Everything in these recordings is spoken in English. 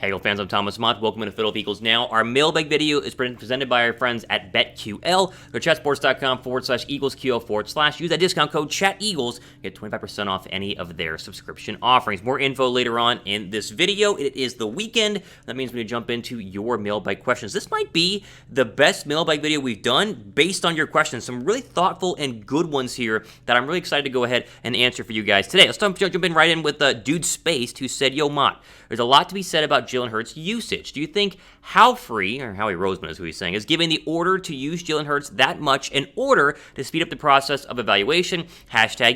Hey, Eagle fans, I'm Thomas Mott. Welcome to Philadelphia Eagles Now. Our mailbag video is presented by our friends at BetQL. Go to chatsports.com/EaglesQL/ use that discount code ChatEagles. Get 25% off any of their subscription offerings. More info later on in this video. It is the weekend. That means we jump into your mailbag questions. This might be the best mailbag video we've done based on your questions. Some really thoughtful and good ones here that I'm really excited to go ahead and answer for you guys today. Let's jump in right in with Dude Spaced, who said, Yo, Mott, there's a lot to be said about Jalen Hurts' usage. Do you think Howie Roseman is who he's saying, is giving the order to use Jalen Hurts that much in order to speed up the process of evaluation?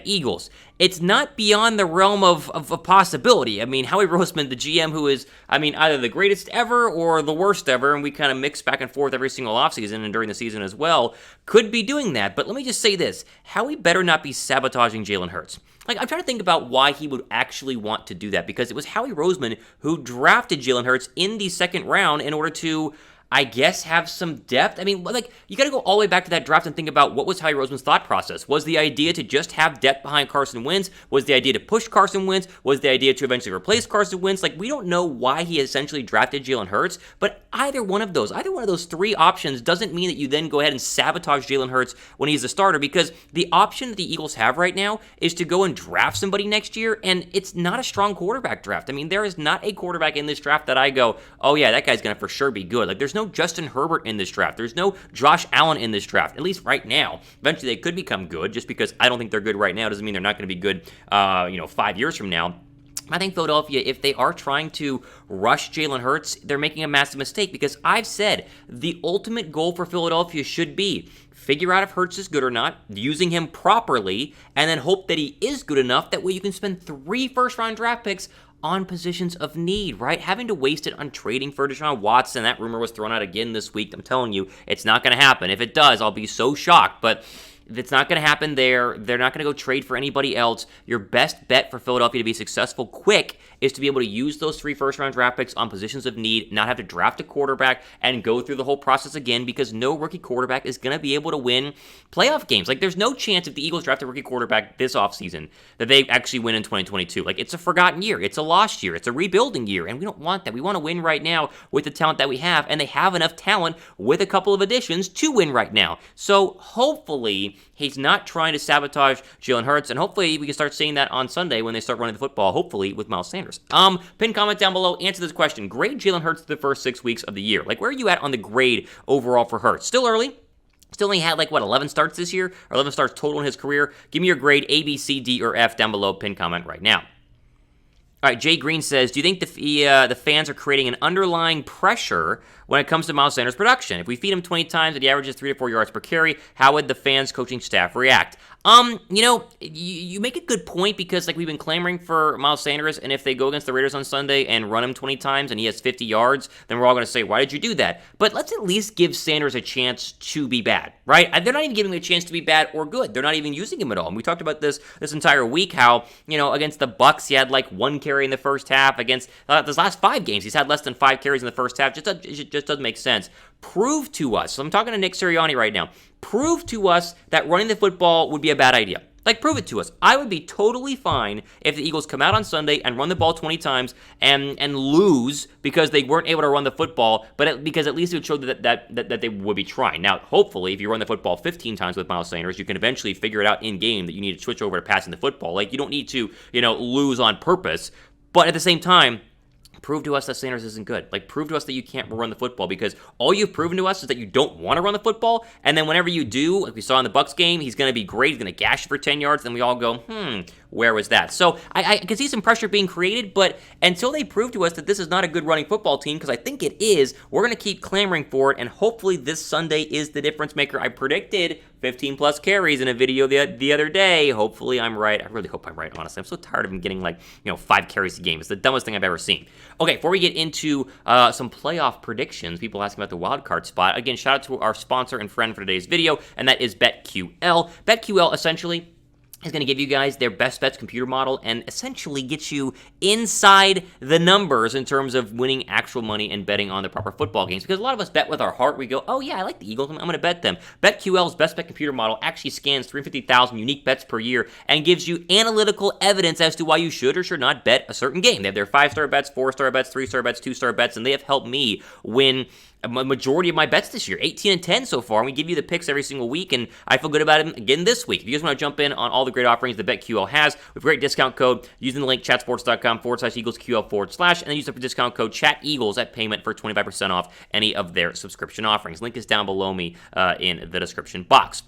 #Eagles. It's not beyond the realm of a possibility. I mean, Howie Roseman, the GM who is, either the greatest ever or the worst ever, and we kind of mix back and forth every single offseason and during the season as well, could be doing that. But let me just say this. Howie better not be sabotaging Jalen Hurts. I'm trying to think about why he would actually want to do that, because it was Howie Roseman who drafted Jalen Hurts in the second round in order to, I guess, have some depth. You got to go all the way back to that draft and think about what was Howie Roseman's thought process. Was the idea to just have depth behind Carson Wentz? Was the idea to push Carson Wentz? Was the idea to eventually replace Carson Wentz? We don't know why he essentially drafted Jalen Hurts, but either one of those three options doesn't mean that you then go ahead and sabotage Jalen Hurts when he's the starter, because the option that the Eagles have right now is to go and draft somebody next year, and it's not a strong quarterback draft. There is not a quarterback in this draft that I go, oh yeah, that guy's going to for sure be good. There's no Justin Herbert in this draft. There's no Josh Allen in this draft, at least right now. Eventually they could become good. Just because I don't think they're good right now doesn't mean they're not going to be good 5 years from now. I think Philadelphia, if they are trying to rush Jalen Hurts, they're making a massive mistake, because I've said the ultimate goal for Philadelphia should be figure out if Hurts is good or not, using him properly, and then hope that he is good enough. That way you can spend 3 first-round draft picks on positions of need, right? Having to waste it on trading for Deshaun Watson, that rumor was thrown out again this week. I'm telling you, it's not going to happen. If it does, I'll be so shocked, but if it's not going to happen there, they're not going to go trade for anybody else. Your best bet for Philadelphia to be successful quick is to be able to use those 3 first-round draft picks on positions of need, not have to draft a quarterback and go through the whole process again, because no rookie quarterback is going to be able to win playoff games. There's no chance if the Eagles draft a rookie quarterback this offseason that they actually win in 2022. It's a forgotten year. It's a lost year. It's a rebuilding year, and we don't want that. We want to win right now with the talent that we have, and they have enough talent with a couple of additions to win right now. So hopefully he's not trying to sabotage Jalen Hurts, and hopefully we can start seeing that on Sunday when they start running the football, hopefully with Myles Sanders. Pin comment down below, answer this question. Grade Jalen Hurts the first 6 weeks of the year. Where are you at on the grade overall for Hurts? Still early. Still only had 11 starts this year, or 11 starts total in his career. Give me your grade, A, B, C, D, or F down below. Pin comment right now. All right, Jay Green says, do you think the fans are creating an underlying pressure when it comes to Myles Sanders' production? If we feed him 20 times and he averages 3 to 4 yards per carry, how would the fans, coaching staff react? You make a good point, because we've been clamoring for Myles Sanders, and if they go against the Raiders on Sunday and run him 20 times and he has 50 yards, then we're all going to say, why did you do that? But let's at least give Sanders a chance to be bad, right? They're not even giving him a chance to be bad or good. They're not even using him at all. And we talked about this entire week, how, against the Bucs, he had 1 carry in the first half. Against those last 5 games, he's had less than 5 carries in the first half. It just doesn't make sense. Prove to us, so I'm talking to Nick Sirianni right now, prove to us that running the football would be a bad idea. Prove it to us. I would be totally fine if the Eagles come out on Sunday and run the ball 20 times and lose because they weren't able to run the football, because at least it would show that they would be trying. Now, hopefully, if you run the football 15 times with Myles Sanders, you can eventually figure it out in game that you need to switch over to passing the football. You don't need to, lose on purpose. But at the same time, prove to us that Sanders isn't good. Prove to us that you can't run the football, because all you've proven to us is that you don't want to run the football, and then whenever you do, like we saw in the Bucs game, he's going to be great, he's going to gash you for 10 yards, then we all go, where was that? So I can see some pressure being created, but until they prove to us that this is not a good running football team, because I think it is, we're going to keep clamoring for it, and hopefully this Sunday is the difference maker. I predicted 15-plus carries in a video the other day. Hopefully I'm right. I really hope I'm right, honestly. I'm so tired of him getting 5 carries a game. It's the dumbest thing I've ever seen. Okay, before we get into some playoff predictions, people asking about the wild card spot. Again, shout out to our sponsor and friend for today's video, and that is BetQL. BetQL essentially is going to give you guys their best bets computer model and essentially get you inside the numbers in terms of winning actual money and betting on the proper football games. Because a lot of us bet with our heart. We go, oh yeah, I like the Eagles. I'm going to bet them. BetQL's best bet computer model actually scans 350,000 unique bets per year and gives you analytical evidence as to why you should or should not bet a certain game. They have their 5-star bets, 4-star bets, 3-star bets, 2-star bets, and they have helped me win a majority of my bets this year, 18-10 so far, and we give you the picks every single week, and I feel good about it again this week. If you guys want to jump in on all the great offerings that BetQL has, we have a great discount code using the link chatsports.com/EaglesQL/, and then use the discount code ChatEagles at payment for 25% off any of their subscription offerings. Link is down below me in the description box.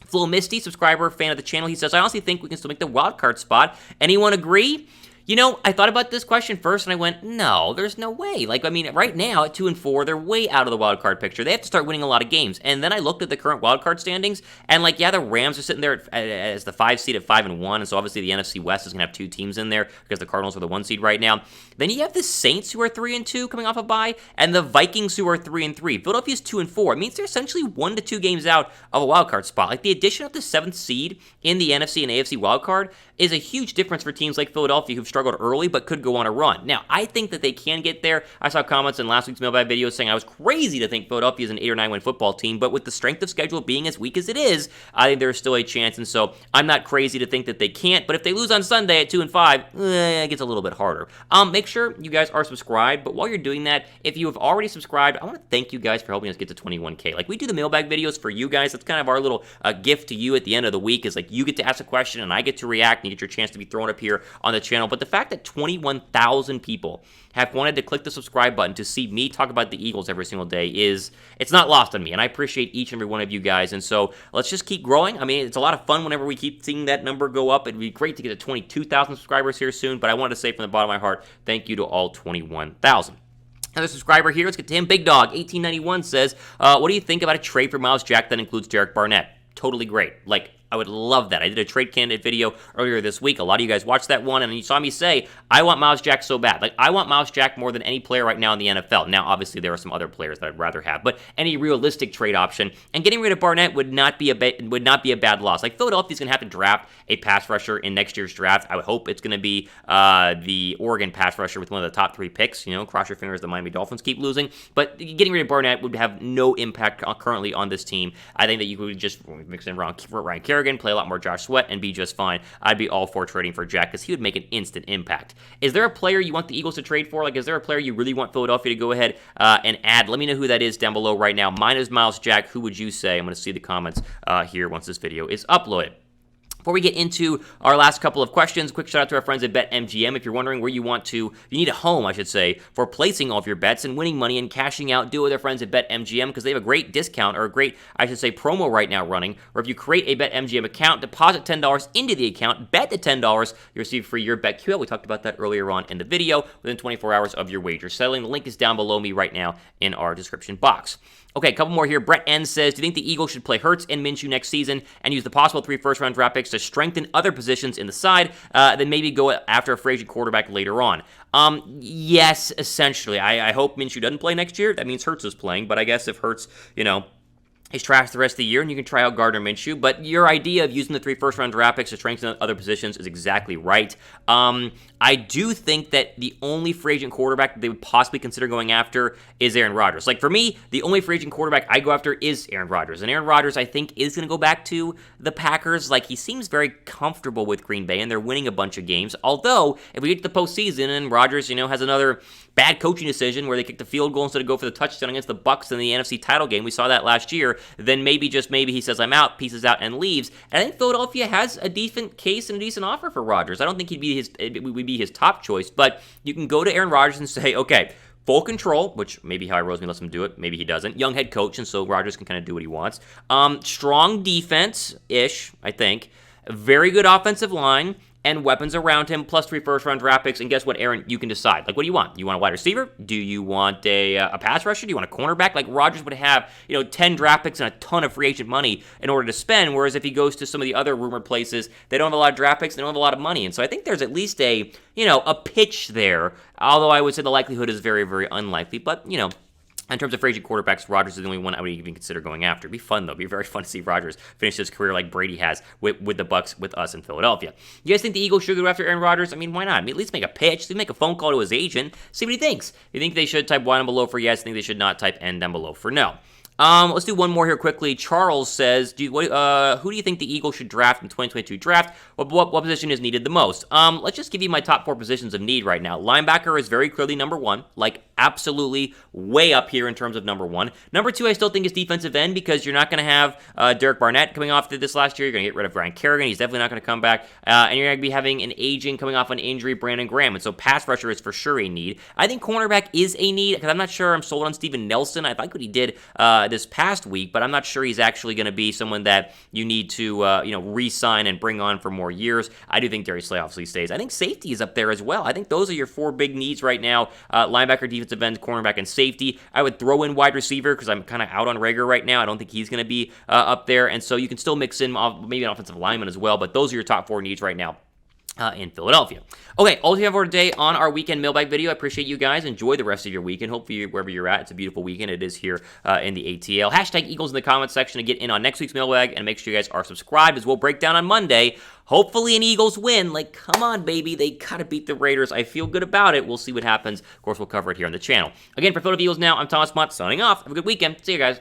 Flo Misty, subscriber, fan of the channel, he says, I honestly think we can still make the wild card spot. Anyone agree? You know, I thought about this question first, and I went, no, there's no way. Like, I mean, right now, at 2-4, they're way out of the wild card picture. They have to start winning a lot of games. And then I looked at the current wild card standings, and like, yeah, the Rams are sitting there as the 5 seed at 5-1, and so obviously the NFC West is going to have 2 teams in there because the Cardinals are the 1 seed right now. Then you have the Saints, who are 3-2 coming off a bye, and the Vikings, who are 3-3. Philadelphia's 2-4. It means they're essentially 1 to 2 games out of a wild card spot. Like, the addition of the 7th seed in the NFC and AFC wild card is a huge difference for teams like Philadelphia, who've struggled early but could go on a run. Now, I think that they can get there. I saw comments in last week's Mailbag video saying I was crazy to think Philadelphia is an 8 or 9 win football team, but with the strength of schedule being as weak as it is, I think there's still a chance, and so I'm not crazy to think that they can't, but if they lose on Sunday at 2-5, it gets a little bit harder. Make sure you guys are subscribed, but while you're doing that, if you have already subscribed, I want to thank you guys for helping us get to 21K. Like, we do the Mailbag videos for you guys. That's kind of our little gift to you at the end of the week, is like, you get to ask a question, and I get to react, and you get your chance to be thrown up here on the channel. But the fact that 21,000 people have wanted to click the subscribe button to see me talk about the Eagles every single day it's not lost on me, and I appreciate each and every one of you guys, and so let's just keep growing. I mean, it's a lot of fun whenever we keep seeing that number go up. It'd be great to get to 22,000 subscribers here soon, but I wanted to say from the bottom of my heart, thank you to all 21,000. Another subscriber here, let's get to him. Big Dog 1891 says, what do you think about a trade for Myles Jack that includes Derek Barnett? Totally great. Like, I would love that. I did a trade candidate video earlier this week. A lot of you guys watched that one, and you saw me say, I want Myles Jack so bad. Like, I want Myles Jack more than any player right now in the NFL. Now, obviously, there are some other players that I'd rather have, but any realistic trade option, and getting rid of Barnett would not be a bad loss. Like, Philadelphia's going to have to draft a pass rusher in next year's draft. I would hope it's going to be the Oregon pass rusher with one of the top 3 picks. You know, cross your fingers the Miami Dolphins keep losing. But getting rid of Barnett would have no impact currently on this team. I think that you could just mix in Ryan Kerrigan, play a lot more Josh Sweat, and be just fine. I'd be all for trading for Jack because he would make an instant impact. Is there a player you want the Eagles to trade for? Like, is there a player you really want Philadelphia to go ahead and add? Let me know who that is down below right now. Mine is Myles Jack. Who would you say? I'm going to see the comments here once this video is uploaded. Before we get into our last couple of questions, quick shout out to our friends at BetMGM. If you're wondering where you need a home, I should say, for placing all of your bets and winning money and cashing out, do it with our friends at BetMGM because they have a great discount, or a great, I should say, promo right now running, where if you create a BetMGM account, deposit $10 into the account, bet the $10, you receive free your BetQL. We talked about that earlier on in the video, within 24 hours of your wager settling. The link is down below me right now in our description box. Okay, a couple more here. Brett N says, do you think the Eagles should play Hurts and Minshew next season and use the possible 3 first-round draft picks to strengthen other positions in the side, then maybe go after a free agent quarterback later on? Yes, essentially. I hope Minshew doesn't play next year. That means Hurts is playing, but I guess if Hurts, is trash the rest of the year, and you can try out Gardner Minshew. But your idea of using the 3 first-round draft picks to strengthen other positions is exactly right. I do think that the only free agent quarterback that they would possibly consider going after is Aaron Rodgers. Like, for me, the only free agent quarterback I go after is Aaron Rodgers. And Aaron Rodgers, I think, is going to go back to the Packers. Like, he seems very comfortable with Green Bay, and they're winning a bunch of games. Although, if we get to the postseason and Rodgers, has another bad coaching decision where they kick the field goal instead of go for the touchdown against the Bucs in the NFC title game, we saw that last year, then maybe, just maybe, he says, I'm out, pieces out, and leaves. And I think Philadelphia has a decent case and a decent offer for Rodgers. I don't think it would be his top choice, but you can go to Aaron Rodgers and say, okay, full control, which maybe Howie Roseman lets him do it, maybe he doesn't. Young head coach, and so Rodgers can kind of do what he wants. Strong defense-ish, I think. Very good offensive line, and weapons around him, plus 3 first-round draft picks. And guess what, Aaron? You can decide. Like, what do you want? You want a wide receiver? Do you want a pass rusher? Do you want a cornerback? Like, Rodgers would have, 10 draft picks and a ton of free agent money in order to spend, whereas if he goes to some of the other rumored places, they don't have a lot of draft picks, they don't have a lot of money. And so I think there's at least a pitch there, although I would say the likelihood is very, very unlikely. But, In terms of free agent quarterbacks, Rodgers is the only one I would even consider going after. It'd be fun, though. It'd be very fun to see Rodgers finish his career like Brady has with the Bucks, with us in Philadelphia. You guys think the Eagles should go after Aaron Rodgers? I mean, why not? I mean, at least make a pitch. At least make a phone call to his agent. See what he thinks. You think they should type Y down below for yes? Think they should not type N down below for no. Let's do one more here quickly. Charles says, who do you think the Eagles should draft in 2022 draft? What position is needed the most? Let's just give you my top 4 positions of need right now. Linebacker is very clearly number 1, like absolutely way up here in terms of number 1. Number 2, I still think is defensive end because you're not going to have Derek Barnett coming off this last year. You're going to get rid of Ryan Kerrigan. He's definitely not going to come back. And you're going to be having an aging coming off an injury, Brandon Graham. And so pass rusher is for sure a need. I think cornerback is a need because I'm not sure I'm sold on Steven Nelson. I like what he did this past week, but I'm not sure he's actually going to be someone that you need to re-sign and bring on for more years. I do think Darius Slay obviously stays. I think safety is up there as well. I think those are your 4 big needs right now: linebacker, defensive end, cornerback, and safety. I would throw in wide receiver because I'm kind of out on Reagor right now. I don't think he's going to be up there, and so you can still mix in maybe an offensive lineman as well, but those are your top 4 needs right now in Philadelphia. Okay, all we have for today on our weekend mailbag video. I appreciate you guys. Enjoy the rest of your weekend. Hopefully, wherever you're at, it's a beautiful weekend. It is here in the ATL. Hashtag Eagles in the comments section to get in on next week's mailbag, and make sure you guys are subscribed as we'll break down on Monday. Hopefully an Eagles win. Like, come on, baby. They gotta beat the Raiders. I feel good about it. We'll see what happens. Of course, we'll cover it here on the channel. Again, for Philadelphia Eagles Now, I'm Thomas Mott, signing off. Have a good weekend. See you guys.